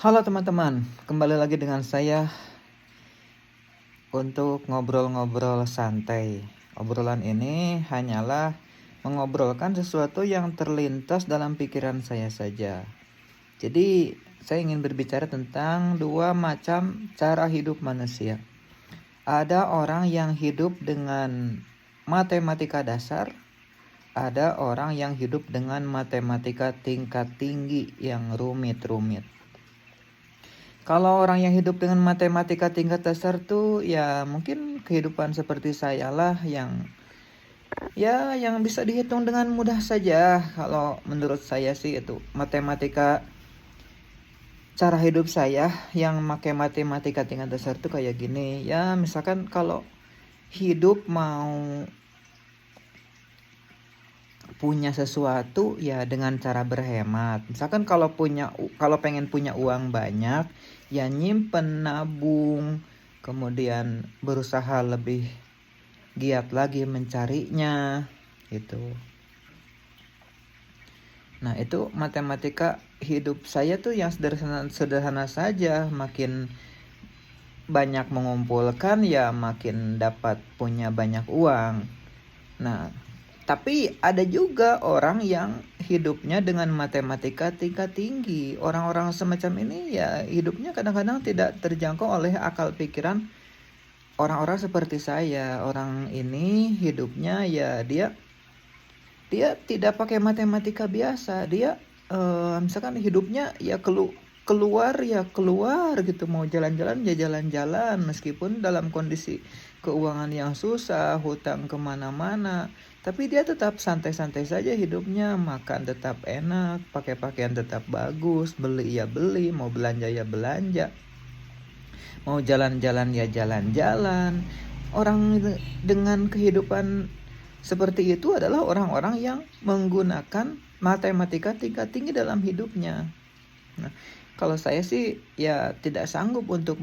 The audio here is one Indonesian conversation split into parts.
Halo teman-teman, kembali lagi dengan saya untuk ngobrol-ngobrol santai. Obrolan ini hanyalah mengobrolkan sesuatu yang terlintas dalam pikiran saya saja. Jadi, saya ingin berbicara tentang dua macam cara hidup manusia. Ada orang yang hidup dengan matematika dasar, ada orang yang hidup dengan matematika tingkat tinggi yang rumit-rumit. Kalau orang yang hidup dengan matematika tingkat dasar tuh ya mungkin kehidupan seperti saya lah yang bisa dihitung dengan mudah saja. Kalau menurut saya sih itu matematika cara hidup saya yang pakai matematika tingkat dasar tuh kayak gini. Ya misalkan kalau hidup mau punya sesuatu ya dengan cara berhemat. Misalkan kalau pengen punya uang banyak ya nyimpen, nabung, kemudian berusaha lebih giat lagi mencarinya gitu. Nah, itu matematika hidup saya tuh yang sederhana saja, makin banyak mengumpulkan ya makin dapat punya banyak uang. Nah, tapi ada juga orang yang hidupnya dengan matematika tingkat tinggi. Orang-orang semacam ini ya hidupnya kadang-kadang tidak terjangkau oleh akal pikiran orang-orang seperti saya. Orang ini hidupnya ya dia tidak pakai matematika biasa. Dia misalkan hidupnya ya keluar ya keluar gitu, mau jalan-jalan ya jalan-jalan meskipun dalam kondisi keuangan yang susah, hutang kemana-mana, tapi dia tetap santai-santai saja hidupnya, makan tetap enak, pakai pakaian tetap bagus, beli ya beli, mau belanja ya belanja, mau jalan-jalan ya jalan-jalan. Orang dengan kehidupan seperti itu adalah orang-orang yang menggunakan matematika tingkat tinggi dalam hidupnya. Nah, kalau saya sih ya tidak sanggup untuk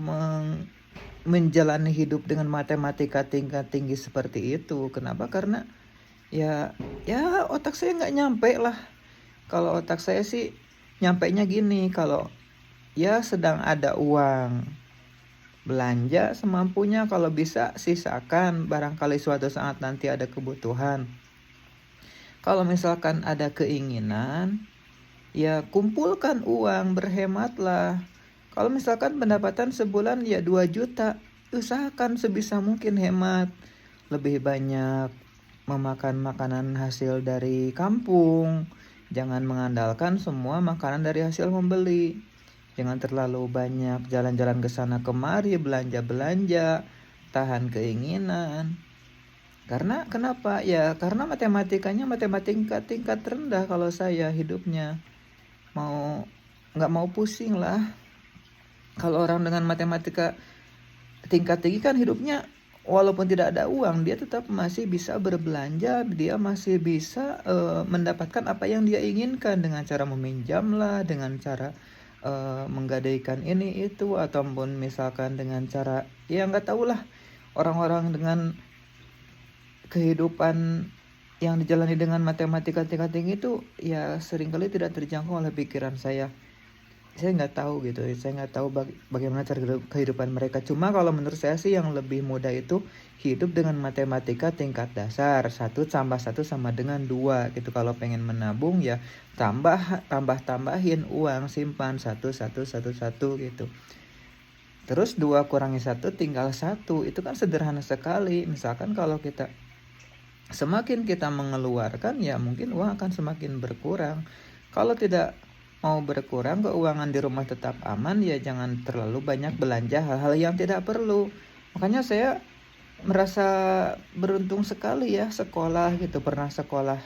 menjalani hidup dengan matematika tingkat tinggi seperti itu. Kenapa? Karena ya otak saya nggak nyampe lah. Kalau otak saya sih nyampainya gini, kalau ya sedang ada uang, belanja semampunya, kalau bisa sisakan barangkali suatu saat nanti ada kebutuhan. Kalau misalkan ada keinginan, ya kumpulkan uang, berhematlah. Kalau misalkan pendapatan sebulan ya 2 juta, usahakan sebisa mungkin hemat. Lebih banyak memakan makanan hasil dari kampung. Jangan mengandalkan semua makanan dari hasil membeli. Jangan terlalu banyak jalan-jalan ke sana kemari, belanja-belanja, tahan keinginan. Karena kenapa? Ya karena matematikanya matematika tingkat rendah kalau saya hidupnya. Nggak mau pusing lah. Kalau orang dengan matematika tingkat tinggi kan hidupnya walaupun tidak ada uang, dia tetap masih bisa berbelanja, dia masih bisa mendapatkan apa yang dia inginkan dengan cara meminjam lah, dengan cara menggadaikan ini itu, ataupun misalkan dengan cara ya nggak tahu lah. Orang-orang dengan kehidupan yang dijalani dengan matematika tingkat tinggi itu ya seringkali tidak terjangkau oleh pikiran saya. Saya nggak tahu gitu, saya nggak tahu bagaimana cara kehidupan mereka. Cuma kalau menurut saya sih yang lebih mudah itu hidup dengan matematika tingkat dasar, 1+1 sama dengan 2 gitu. Kalau pengen menabung ya tambahin uang, simpan 1 gitu. Terus 2 kurangi 1 tinggal 1, itu kan sederhana sekali. Misalkan kalau semakin kita mengeluarkan ya mungkin uang akan semakin berkurang. Kalau tidak mau berkurang keuangan di rumah tetap aman, ya jangan terlalu banyak belanja hal-hal yang tidak perlu. Makanya saya merasa beruntung sekali ya sekolah gitu, pernah sekolah.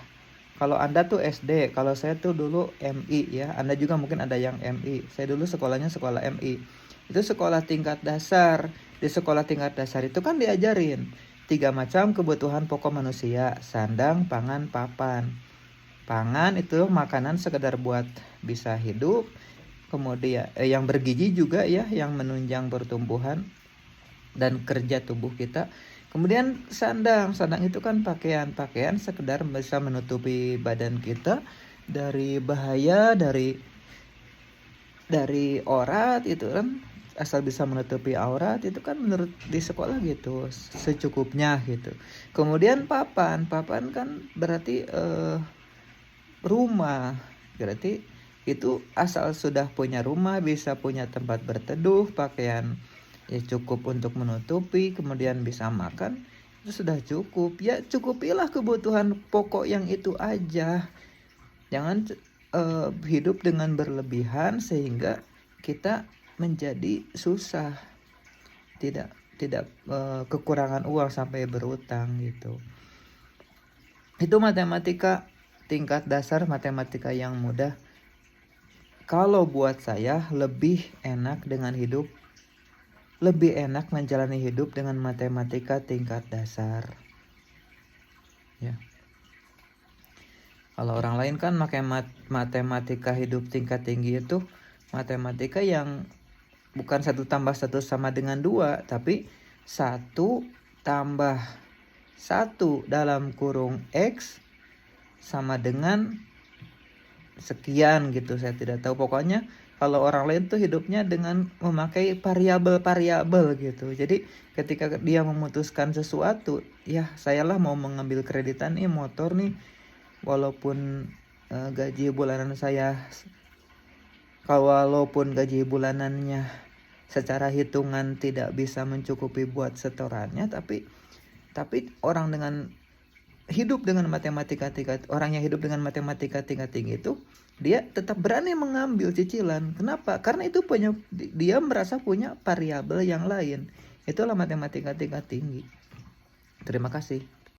Kalau Anda tuh SD, kalau saya tuh dulu MI ya. Anda juga mungkin ada yang MI. Saya dulu sekolahnya sekolah MI. Itu sekolah tingkat dasar. Di sekolah tingkat dasar itu kan diajarin 3 macam kebutuhan pokok manusia: sandang, pangan, papan. Pangan itu makanan sekedar buat bisa hidup, kemudian yang bergizi juga ya, yang menunjang pertumbuhan dan kerja tubuh kita. Kemudian sandang itu kan pakaian sekedar bisa menutupi badan kita dari bahaya, dari dari aurat itu kan, asal bisa menutupi aurat itu kan menurut di sekolah gitu secukupnya gitu. Kemudian papan kan berarti rumah, berarti itu asal sudah punya rumah, bisa punya tempat berteduh, pakaian ya cukup untuk menutupi, kemudian bisa makan, itu sudah cukup. Ya cukupilah kebutuhan pokok yang itu aja. Jangan hidup dengan berlebihan sehingga kita menjadi susah, tidak tidak kekurangan uang sampai berutang gitu. Itu matematika tingkat dasar, matematika yang mudah. Kalau buat saya lebih enak menjalani hidup dengan matematika tingkat dasar. Ya. Kalau orang lain kan pakai matematika hidup tingkat tinggi itu matematika yang bukan 1 tambah 1 sama dengan 2, tapi 1 tambah 1 dalam kurung X sama dengan sekian gitu. Saya tidak tahu, pokoknya kalau orang lain tuh hidupnya dengan memakai variabel-variabel gitu. Jadi ketika dia memutuskan sesuatu, ya sayalah mau mengambil kreditan nih motor nih, walaupun gaji bulanannya secara hitungan tidak bisa mencukupi buat setorannya, tapi orang yang hidup dengan matematika tingkat tinggi itu dia tetap berani mengambil cicilan. Kenapa? Karena itu dia merasa punya variabel yang lain. Itulah matematika tingkat tinggi. Terima kasih.